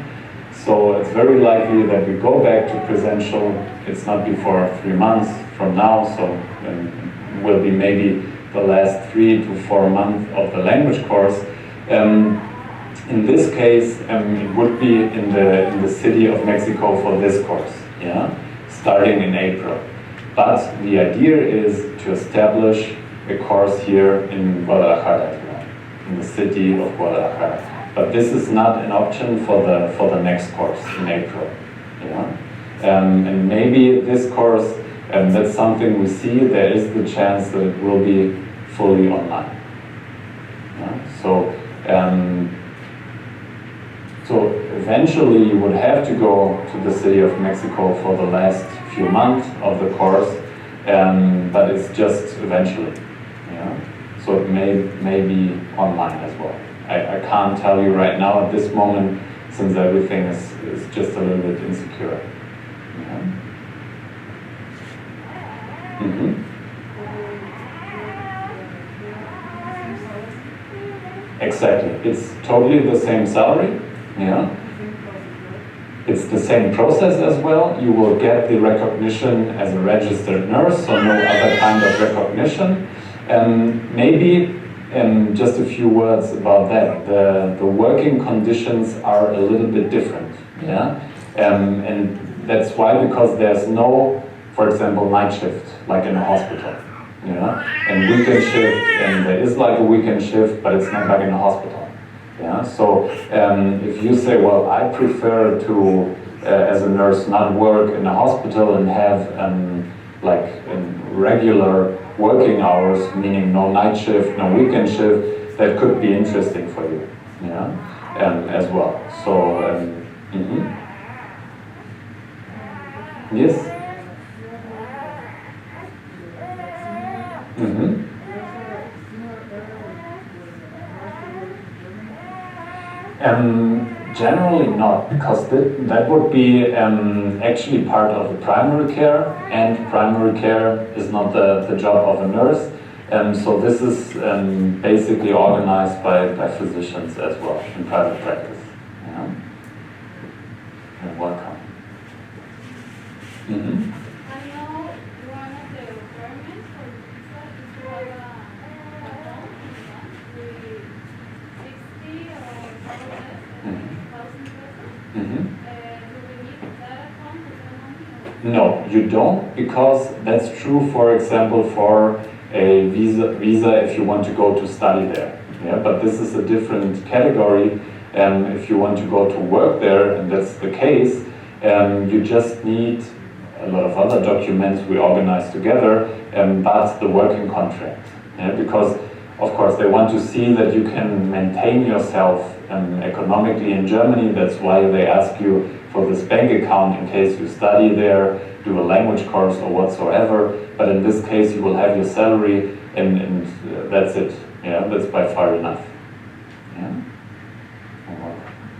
so it's very likely that we go back to presential. It's not before 3 months from now, so it will be maybe the last 3 to 4 months of the language course. In this case, it would be in the city of Mexico for this course, yeah, starting in April. But the idea is to establish a course here in Guadalajara, in the city of Guadalajara. But this is not an option for the next course in April, yeah. And maybe this course, that's something we see. There is the chance that it will be fully online. Yeah? So eventually you would have to go to the city of Mexico for the last few months of the course, but it's just eventually. Yeah? So it may be online as well. I can't tell you right now at this moment, since everything is just a little bit insecure. Yeah. Mm-hmm. Exactly. It's totally the same salary. Yeah. It's the same process as well. You will get the recognition as a registered nurse, so no other kind of recognition. Maybe just a few words about that. The working conditions are a little bit different. Yeah. And that's why, because there's no, for example, night shift like in a hospital. Yeah, and weekend shift, and there is like a weekend shift, but it's not like in a hospital. Yeah, so if you say, well, I prefer to, as a nurse, not work in a hospital and have like regular working hours, meaning no night shift, no weekend shift, that could be interesting for you. Yeah, as well. So, yes. Mm-hmm. Generally not, because that would be actually part of the primary care, and primary care is not the job of a nurse. So this is basically organized by physicians as well in private practice. Yeah. You're welcome. Mm-hmm. No, you don't, because that's true, for example, for a visa if you want to go to study there. Yeah, but this is a different category. If you want to go to work there, and that's the case, you just need a lot of other documents we organize together, but the working contract. Yeah, because, of course, they want to see that you can maintain yourself economically in Germany. That's why they ask you for this bank account in case you study there, do a language course or whatsoever. But in this case, you will have your salary, and that's it. Yeah, that's by far enough. Yeah.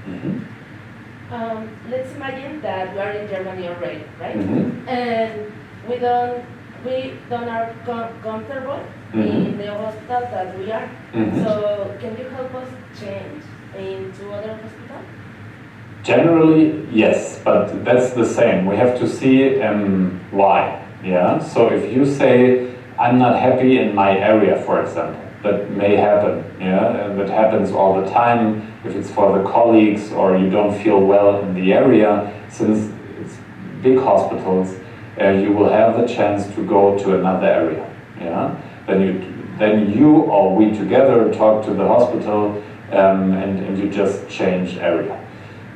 Mm-hmm. Let's imagine that we are in Germany already, right? Mm-hmm. And we don't are comfortable in the hospital that we are. Mm-hmm. So can you help us change into other hospital? Generally, yes, but that's the same. We have to see why. Yeah. So if you say, I'm not happy in my area, for example, that may happen. Yeah, and that happens all the time. If it's for the colleagues, or you don't feel well in the area, since it's big hospitals, you will have the chance to go to another area. Yeah. Then you or we together talk to the hospital, and you just change area.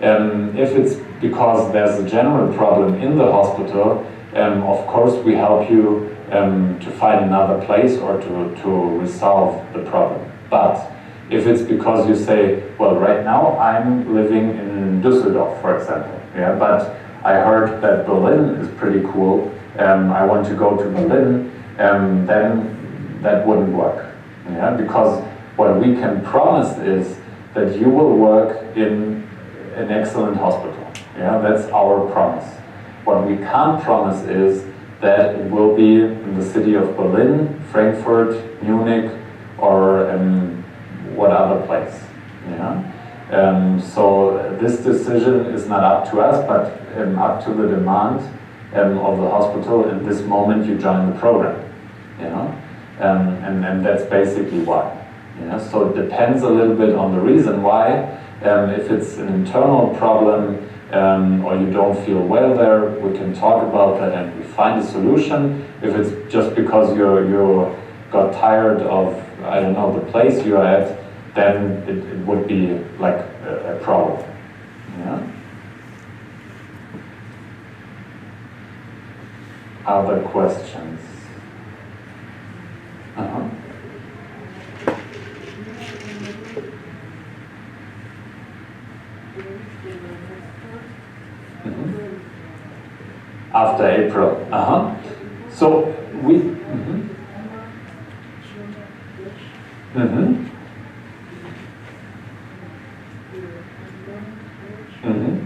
If it's because there's a general problem in the hospital, of course we help you to find another place or to resolve the problem. But if it's because you say, well, right now I'm living in Düsseldorf, for example, yeah, but I heard that Berlin is pretty cool, I want to go to Berlin, then that wouldn't work. Yeah, because what we can promise is that you will work in an excellent hospital. Yeah, that's our promise. What we can't promise is that it will be in the city of Berlin, Frankfurt, Munich, or what other place. Yeah. So this decision is not up to us, but up to the demand of the hospital. In this moment, you join the program. You know, and that's basically why. Yeah. So it depends a little bit on the reason why. If it's an internal problem, or you don't feel well there, we can talk about that and we find a solution. If it's just because you got tired of, I don't know, the place you're at, then it would be like a problem. Yeah? Other questions? Uh-huh. After April. So we. Mm-hmm. Mm-hmm. Mm-hmm.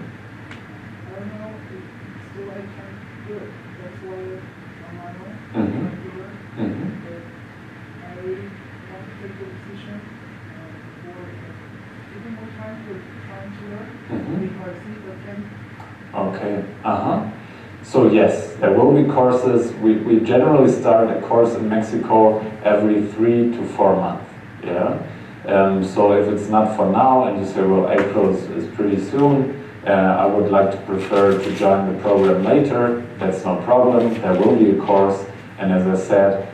Okay. Uh-huh. So yes, there will be courses. We generally start a course in Mexico every 3 to 4 months. Yeah. So if it's not for now, and you say, well, April is pretty soon, I would like to prefer to join the program later. That's no problem. There will be a course, and as I said,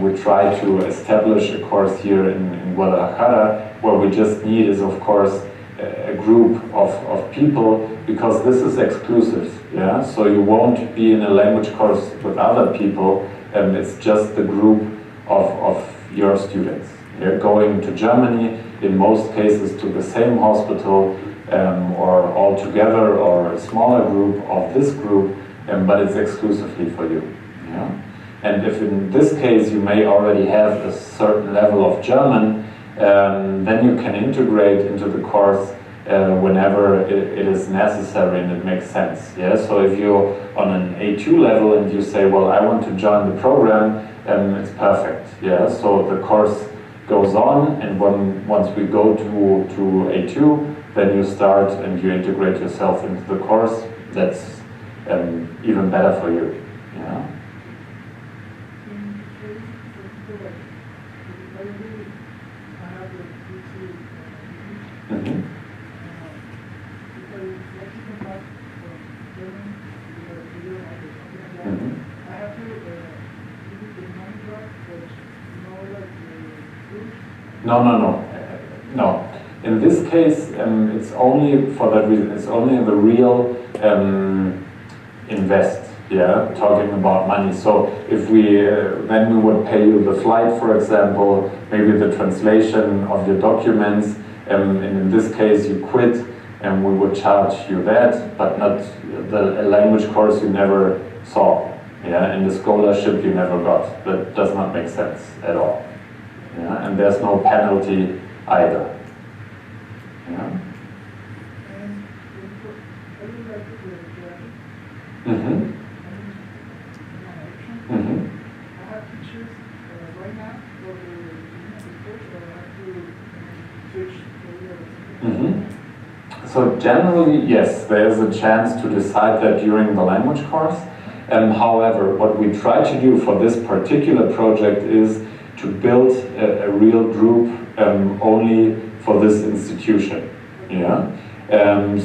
we try to establish a course here in Guadalajara, where we just need is, of course, a group of people, because this is exclusive. Yeah, so you won't be in a language course with other people. It's just the group of your students. They're going to Germany, in most cases to the same hospital, or all together, or a smaller group of this group, but it's exclusively for you. Yeah? And if in this case you may already have a certain level of German, then you can integrate into the course whenever it is necessary and it makes sense. Yeah? So if you're on an A2 level and you say, well, I want to join the program, it's perfect. Yeah? So the course goes on, and once we go to A2, then you start and you integrate yourself into the course. That's even better for you. Yeah? Mm-hmm. No. In this case, it's only for that reason. It's only the real invest. Yeah, talking about money. So if we then we would pay you the flight, for example, maybe the translation of your documents, and in this case you quit, and we would charge you that, but not the language course you never saw. Yeah, and the scholarship you never got. That does not make sense at all. Yeah, and there's no penalty either. Yeah. Mm-hmm. Mm-hmm. Mm-hmm. So generally, yes, there is a chance to decide that during the language course. However, what we try to do for this particular project is to build a real group only for this institution. Yeah.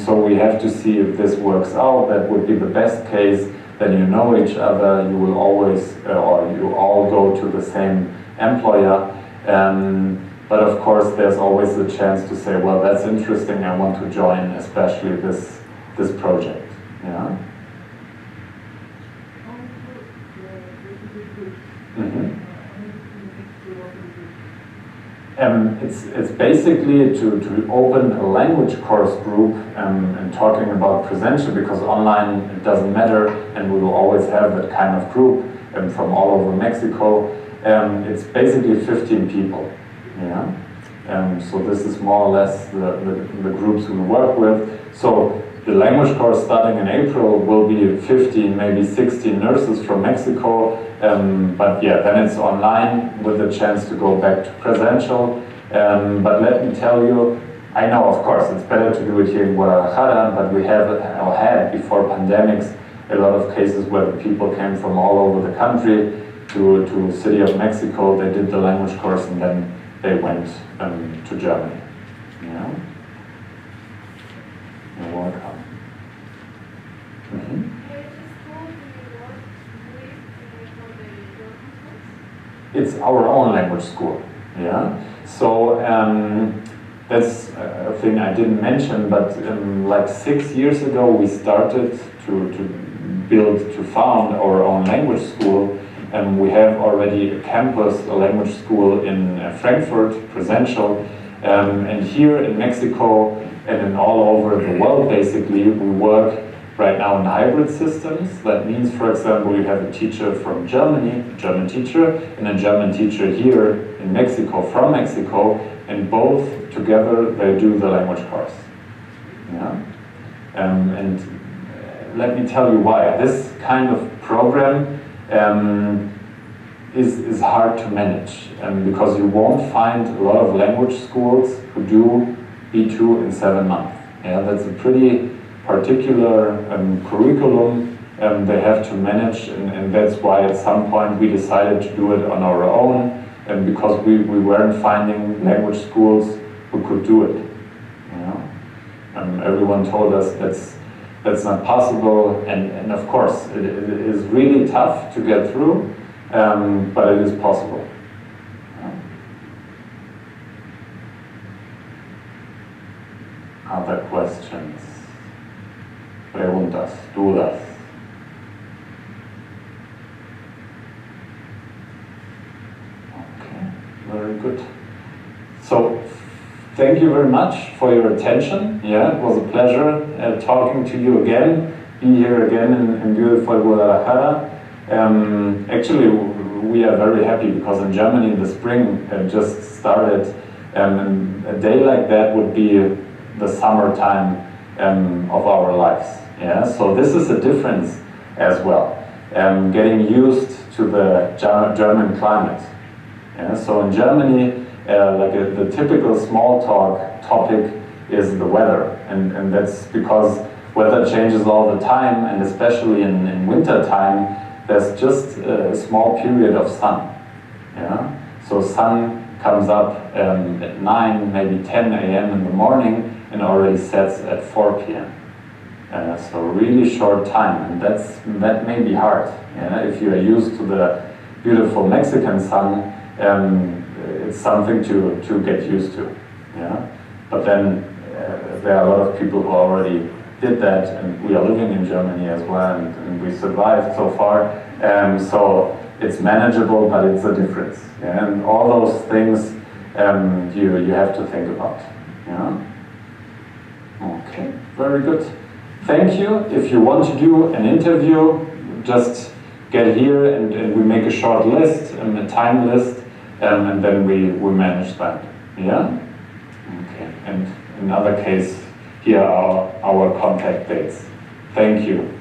So we have to see if this works out. That would be the best case. Then you know each other. You will always, or you all go to the same employer. But of course, there's always the chance to say, well, that's interesting. I want to join, especially this project. Yeah. Mm-hmm. It's basically to open a language course group and talking about presential, because online it doesn't matter, and we will always have that kind of group from all over Mexico. It's basically 15 people. Yeah. So this is more or less the groups we work with. So the language course starting in April will be 15, maybe 16 nurses from Mexico. But yeah, then it's online with a chance to go back to presential. But let me tell you, I know, of course, it's better to do it here in Guadalajara, but we have or had before pandemics a lot of cases where the people came from all over the country to City of Mexico. They did the language course and then they went to Germany. Yeah. You're welcome. Mm-hmm. It's our own language school. Yeah. So that's a thing I didn't mention, but like 6 years ago we started to found our own language school. We have already a campus, a language school in Frankfurt, presential, and here in Mexico and in all over the world basically we work right now in hybrid systems. That means, for example, you have a teacher from Germany, a German teacher, and a German teacher here in Mexico, from Mexico, and both together they do the language course. Yeah? And let me tell you why. This kind of program is hard to manage, because you won't find a lot of language schools who do B2 in 7 months. Yeah, that's a pretty particular curriculum they have to manage, and that's why at some point we decided to do it on our own, because we weren't finding language schools who could do it. You know? Everyone told us that's not possible, and of course it is really tough to get through, but it is possible. Other questions? Preguntas, dudas. Okay, very good. So, thank you very much for your attention. Yeah, it was a pleasure talking to you again, be here again in beautiful Guadalajara. Actually, we are very happy because in Germany the spring just started, and a day like that would be the summertime of our lives. Yeah, so this is a difference as well. Getting used to the German climate. Yeah, so in Germany, the typical small talk topic is the weather, and that's because weather changes all the time, and especially in winter time, there's just a small period of sun. Yeah, so sun comes up at 9, maybe 10 a.m. in the morning, and already sets at 4 p.m. So really short time, and that may be hard. Yeah? If you are used to the beautiful Mexican sun, it's something to get used to. Yeah? But then there are a lot of people who already did that, and we are living in Germany as well, and we survived so far. So it's manageable, but it's a difference. Yeah? And all those things you have to think about. Yeah? Okay, very good. Thank you. If you want to do an interview, just get here and we make a short list, a time list, and then we manage that. Yeah? Okay, and in other case, here are our contact dates. Thank you.